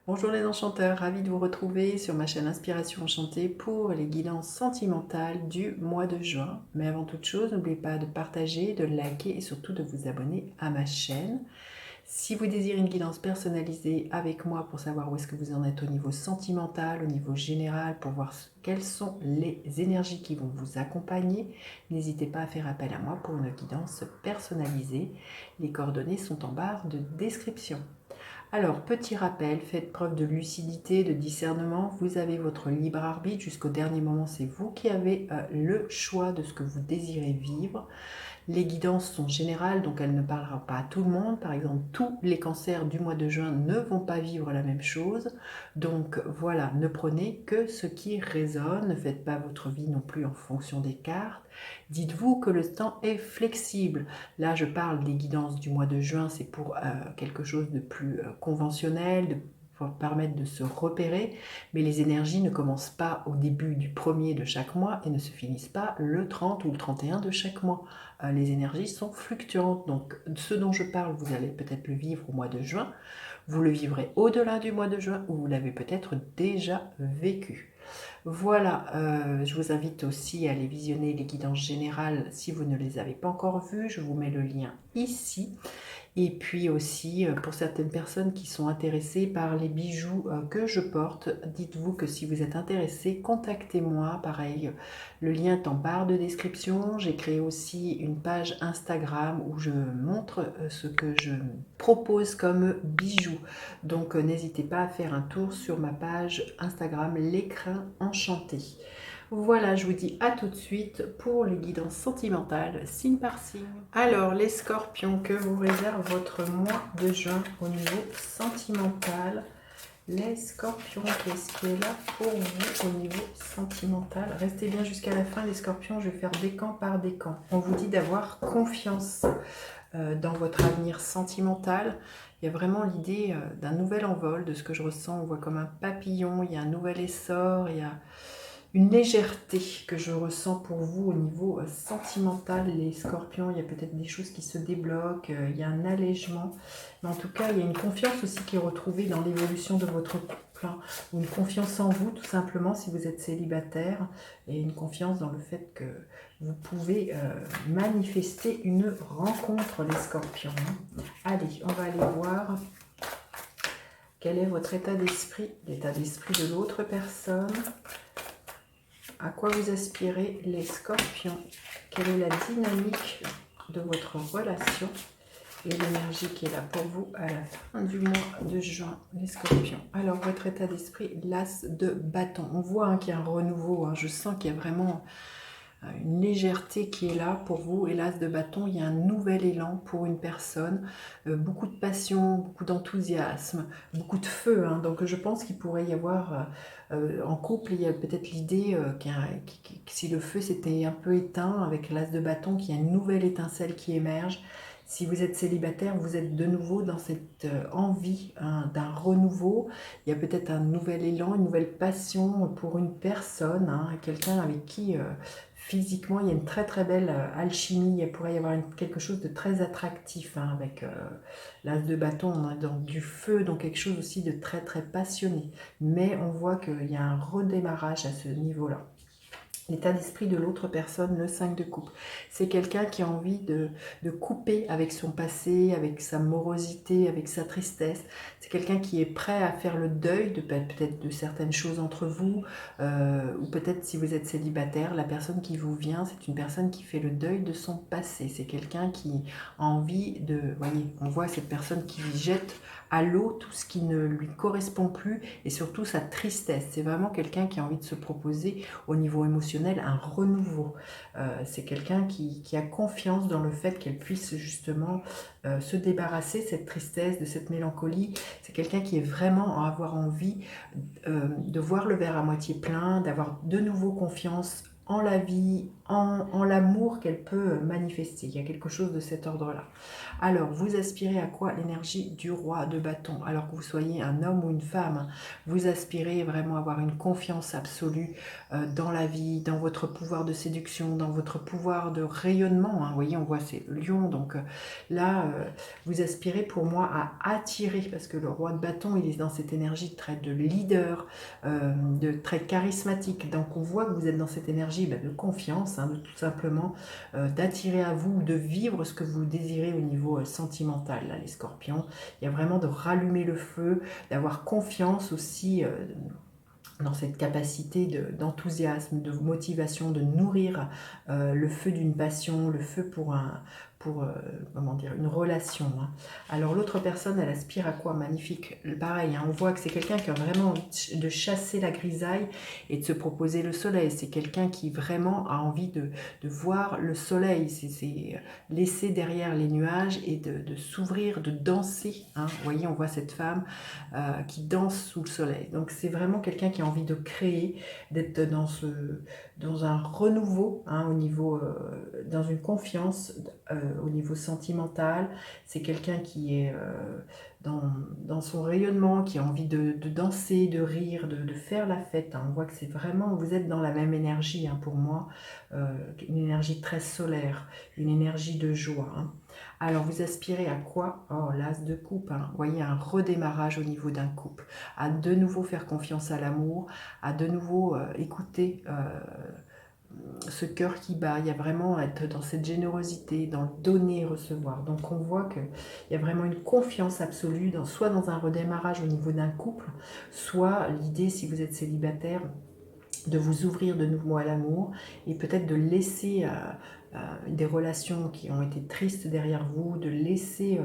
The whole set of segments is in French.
Bonjour les enchanteurs, ravi de vous retrouver sur ma chaîne Inspiration Enchantée pour les guidances sentimentales du mois de juin. Mais avant toute chose, n'oubliez pas de partager, de liker et surtout de vous abonner à ma chaîne. Si vous désirez une guidance personnalisée avec moi pour savoir où est-ce que vous en êtes au niveau sentimental, au niveau général, pour voir quelles sont les énergies qui vont vous accompagner, n'hésitez pas à faire appel à moi pour une guidance personnalisée. Les coordonnées sont en barre de description. Alors, petit rappel, faites preuve de lucidité, de discernement. Vous avez votre libre arbitre. Jusqu'au dernier moment, c'est vous qui avez le choix de ce que vous désirez vivre. Les guidances sont générales, donc elles ne parleront pas à tout le monde. Par exemple, tous les cancers du mois de juin ne vont pas vivre la même chose. Donc voilà, ne prenez que ce qui résonne. Ne faites pas votre vie non plus en fonction des cartes. Dites-vous que le temps est flexible. Là, je parle des guidances du mois de juin, c'est pour quelque chose de plus conventionnel, pour permettre de se repérer, mais les énergies ne commencent pas au début du premier de chaque mois et ne se finissent pas le 30 ou le 31 de chaque mois. Les énergies sont fluctuantes, donc ce dont je parle, vous allez peut-être le vivre au mois de juin, vous le vivrez au-delà du mois de juin ou vous l'avez peut-être déjà vécu. Voilà, je vous invite aussi à aller visionner les guidances générales si vous ne les avez pas encore vues, je vous mets le lien ici. Et puis aussi, pour certaines personnes qui sont intéressées par les bijoux que je porte, dites-vous que si vous êtes intéressé, contactez-moi. Pareil, le lien est en barre de description. J'ai créé aussi une page Instagram où je montre ce que je propose comme bijoux. Donc n'hésitez pas à faire un tour sur ma page Instagram L'écrin enchanté. Voilà, je vous dis à tout de suite pour les guidances sentimentales, signe par signe. Alors, les scorpions, que vous réserve votre mois de juin au niveau sentimental? Les scorpions, qu'est-ce qui est là pour vous au niveau sentimental? Restez bien jusqu'à la fin, les scorpions, je vais faire décan par décan. On vous dit d'avoir confiance dans votre avenir sentimental. Il y a vraiment l'idée d'un nouvel envol, de ce que je ressens. On voit comme un papillon, il y a un nouvel essor, il y a une légèreté que je ressens pour vous au niveau sentimental, les scorpions. Il y a peut-être des choses qui se débloquent, il y a un allègement. Mais en tout cas, il y a une confiance aussi qui est retrouvée dans l'évolution de votre couple. Hein, ou une confiance en vous, tout simplement, si vous êtes célibataire. Et une confiance dans le fait que vous pouvez manifester une rencontre, les scorpions. Allez, on va aller voir quel est votre état d'esprit, l'état d'esprit de l'autre personne. À quoi vous aspirez, les scorpions? Quelle est la dynamique de votre relation et l'énergie qui est là pour vous à la fin du mois de juin, les scorpions? Alors, votre état d'esprit, l'as de bâton. On voit qu'il y a un renouveau. Je sens qu'il y a vraiment une légèreté qui est là pour vous. Et l'as de bâton, il y a un nouvel élan pour une personne. Beaucoup de passion, beaucoup d'enthousiasme, beaucoup de feu. Donc, je pense qu'il pourrait y avoir... en couple, il y a peut-être l'idée que si le feu s'était un peu éteint avec l'as de bâton, qu'il y a une nouvelle étincelle qui émerge. Si vous êtes célibataire, vous êtes de nouveau dans cette envie d'un renouveau. Il y a peut-être un nouvel élan, une nouvelle passion pour une personne, quelqu'un avec qui physiquement il y a une très très belle alchimie. Il pourrait y avoir quelque chose de très attractif avec l'as de bâton. On est dans du feu, donc quelque chose aussi de très très passionné. Mais on voit qu'il y a un redémarrage à ce niveau-là. L'état d'esprit de l'autre personne, le 5 de coupe. C'est quelqu'un qui a envie de couper avec son passé, avec sa morosité, avec sa tristesse. C'est quelqu'un qui est prêt à faire le deuil de peut-être de certaines choses entre vous, ou peut-être si vous êtes célibataire, la personne qui vous vient, c'est une personne qui fait le deuil de son passé. C'est quelqu'un qui a envie de... Voyez, on voit cette personne qui jette à l'eau tout ce qui ne lui correspond plus et surtout sa tristesse. C'est vraiment quelqu'un qui a envie de se proposer au niveau émotionnel un renouveau. C'est quelqu'un qui a confiance dans le fait qu'elle puisse justement se débarrasser de cette tristesse, de cette mélancolie. C'est quelqu'un qui est vraiment à avoir envie de voir le verre à moitié plein, d'avoir de nouveau confiance en la vie, en l'amour qu'elle peut manifester. Il y a quelque chose de cet ordre-là. Alors, vous aspirez à quoi? L'énergie du roi de bâton. Alors que vous soyez un homme ou une femme, vous aspirez vraiment à avoir une confiance absolue dans la vie, dans votre pouvoir de séduction, dans votre pouvoir de rayonnement. Hein. Vous voyez, on voit c'est le lion. Donc là, vous aspirez pour moi à attirer, parce que le roi de bâton, il est dans cette énergie très de leader, de très charismatique. Donc on voit que vous êtes dans cette énergie de confiance, hein, de tout simplement d'attirer à vous, de vivre ce que vous désirez au niveau sentimental, là, les scorpions. Il y a vraiment de rallumer le feu, d'avoir confiance aussi dans cette capacité d'enthousiasme, de motivation, de nourrir le feu d'une passion, le feu pour comment dire, une relation. Hein. Alors l'autre personne, elle aspire à quoi? Magnifique. Pareil, hein, on voit que c'est quelqu'un qui a vraiment de chasser la grisaille et de se proposer le soleil. C'est quelqu'un qui vraiment a envie de voir le soleil. C'est laisser derrière les nuages et de s'ouvrir, de danser. Hein. Vous voyez, on voit cette femme qui danse sous le soleil. Donc c'est vraiment quelqu'un qui a envie de créer, d'être dans un renouveau, hein, au niveau, dans une confiance au niveau sentimental. C'est quelqu'un qui est dans son rayonnement, qui a envie de danser, de rire, de faire la fête. Hein. On voit que c'est vraiment, vous êtes dans la même énergie, hein, pour moi, une énergie très solaire, une énergie de joie. Hein. Alors, vous aspirez à quoi? Oh, l'as de coupe. Hein. Vous voyez, un redémarrage au niveau d'un couple, à de nouveau faire confiance à l'amour, à de nouveau écouter ce cœur qui bat. Il y a vraiment être dans cette générosité, dans le donner et recevoir. Donc, on voit qu'il y a vraiment une confiance absolue, soit dans un redémarrage au niveau d'un couple, soit l'idée, si vous êtes célibataire, de vous ouvrir de nouveau à l'amour et peut-être de laisser des relations qui ont été tristes derrière vous, de laisser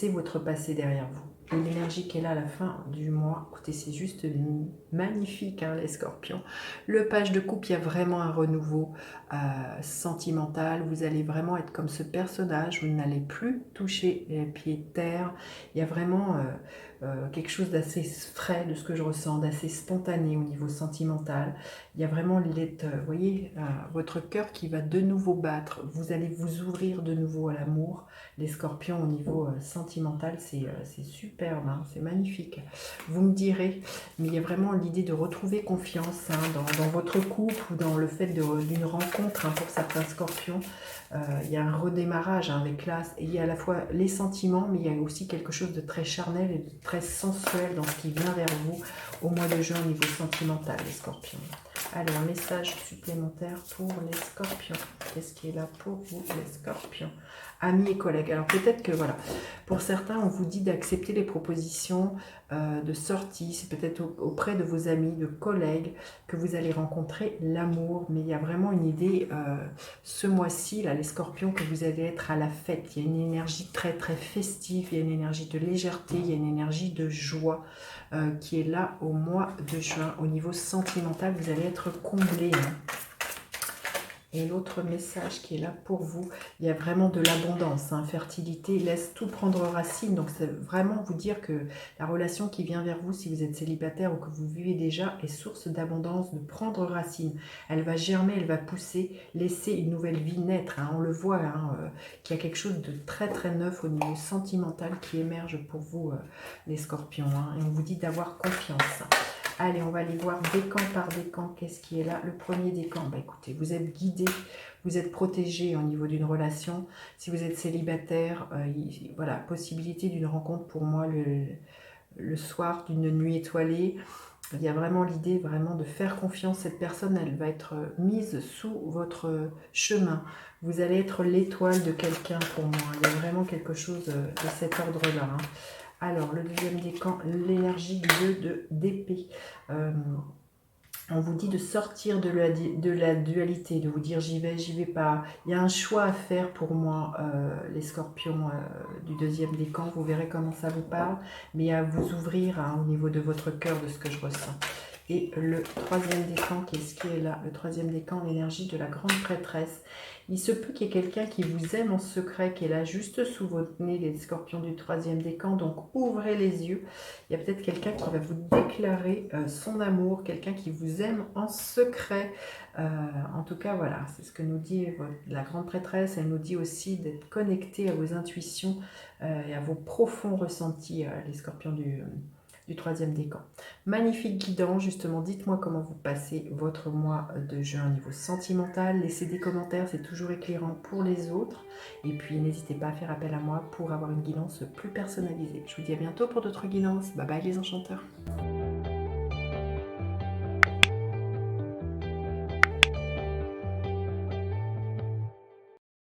votre passé derrière vous. Et l'énergie qui est là à la fin du mois, écoutez, c'est juste magnifique, hein, les scorpions. Le page de coupe, il y a vraiment un renouveau sentimental. Vous allez vraiment être comme ce personnage, vous n'allez plus toucher les pieds de terre. Il y a vraiment quelque chose d'assez frais, de ce que je ressens, d'assez spontané au niveau sentimental. Il y a vraiment, vous voyez, votre cœur qui va de nouveau battre. Vous allez vous ouvrir de nouveau à l'amour. Les scorpions au niveau sentimental, c'est superbe, hein, c'est magnifique. Vous me direz, mais il y a vraiment l'idée de retrouver confiance, hein, dans votre couple ou dans le fait d'une rencontre, hein, pour certains scorpions. Il y a un redémarrage, hein, avec l'as, et il y a à la fois les sentiments, mais il y a aussi quelque chose de très charnel et de très sensuel dans ce qui vient vers vous au mois de juin au niveau sentimental, les scorpions. Allez, un message supplémentaire pour les scorpions. Qu'est-ce qui est là pour vous, les scorpions? Amis et collègues. Alors peut-être que voilà, pour certains, on vous dit d'accepter les propositions de sortie. C'est peut-être auprès de vos amis, de collègues, que vous allez rencontrer l'amour. Mais il y a vraiment une idée, ce mois-ci, là, les scorpions, que vous allez être à la fête. Il y a une énergie très très festive, il y a une énergie de légèreté, il y a une énergie de joie qui est là au mois de juin. Au niveau sentimental, vous allez être comblés. Hein. Et l'autre message qui est là pour vous, il y a vraiment de l'abondance, hein, fertilité, laisse tout prendre racine. Donc c'est vraiment vous dire que la relation qui vient vers vous, si vous êtes célibataire ou que vous vivez déjà, est source d'abondance, de prendre racine. Elle va germer, elle va pousser, laisser une nouvelle vie naître. Hein. On le voit, hein, qu'il y a quelque chose de très très neuf au niveau sentimental qui émerge pour vous, les scorpions. Hein. Et on vous dit d'avoir confiance. Allez, on va aller voir décan par décan. Qu'est-ce qui est là? Le premier décan, bah écoutez, vous êtes guidé, vous êtes protégé au niveau d'une relation. Si vous êtes célibataire, voilà, possibilité d'une rencontre pour moi le soir d'une nuit étoilée. Il y a vraiment l'idée vraiment de faire confiance. Cette personne, elle va être mise sous votre chemin. Vous allez être l'étoile de quelqu'un pour moi. Il y a vraiment quelque chose de cet ordre-là. Hein. Alors, le deuxième décan, l'énergie du jeu d'épée. On vous dit de sortir de la dualité, de vous dire j'y vais pas. Il y a un choix à faire pour moi, les scorpions du deuxième décan. Vous verrez comment ça vous parle, mais à vous ouvrir, hein, au niveau de votre cœur, de ce que je ressens. Et le troisième décan, qu'est-ce qui est là? Le troisième décan, l'énergie de la grande prêtresse. Il se peut qu'il y ait quelqu'un qui vous aime en secret, qui est là juste sous votre nez, les scorpions du troisième décan. Donc ouvrez les yeux. Il y a peut-être quelqu'un qui va vous déclarer son amour, quelqu'un qui vous aime en secret. En tout cas, voilà, c'est ce que nous dit la grande prêtresse. Elle nous dit aussi d'être connecté à vos intuitions et à vos profonds ressentis, les scorpions du troisième décan. Magnifique guidance, justement, dites-moi comment vous passez votre mois de juin au niveau sentimental. Laissez des commentaires, c'est toujours éclairant pour les autres. Et puis, n'hésitez pas à faire appel à moi pour avoir une guidance plus personnalisée. Je vous dis à bientôt pour d'autres guidances. Bye bye les enchanteurs.